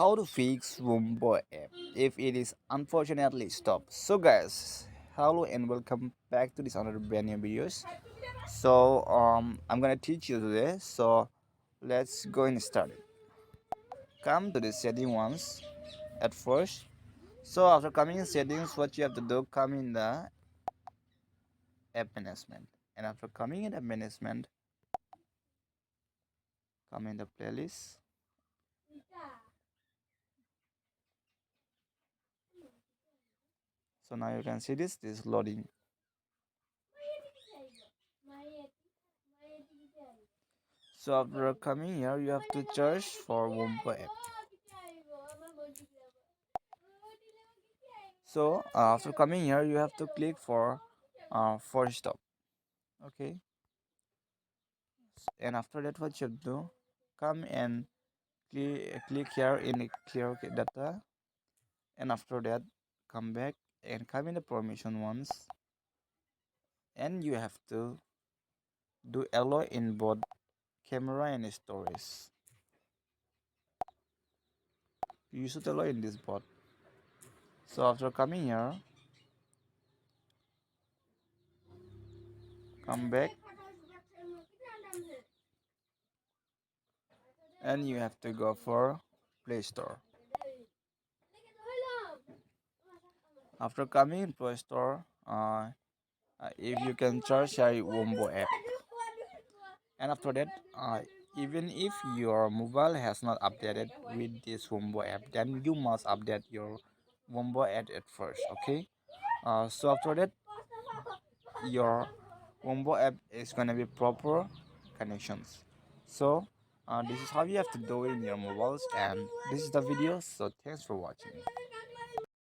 how to fix Wombo app if it is unfortunately stopped. So guys, hello and welcome back to this another brand new videos. I'm gonna teach you today. So let's go and start it. Come to the setting once at first. So after coming in settings, what you have to do, come in the app management, and after coming in app management, come in the playlist. So now you can see this loading. So after coming here, you have to search for Wombo app. So after coming here, you have to click for force stop. Okay, and after that, what you have to do, come and click here in the clear data, and after that, come back and come in the permission once, and you have to do allow in both camera and storage. You should allow in this both. So after coming here, come back and you have to go for Play Store. After coming in Play Store, if you can search a Wombo app, and after that, even if your mobile has not updated with this Wombo app, then you must update your Wombo app at first. Okay. So after that, your Wombo app is gonna be proper connections. So this is how you have to do it in your mobiles, and this is the video. So thanks for watching.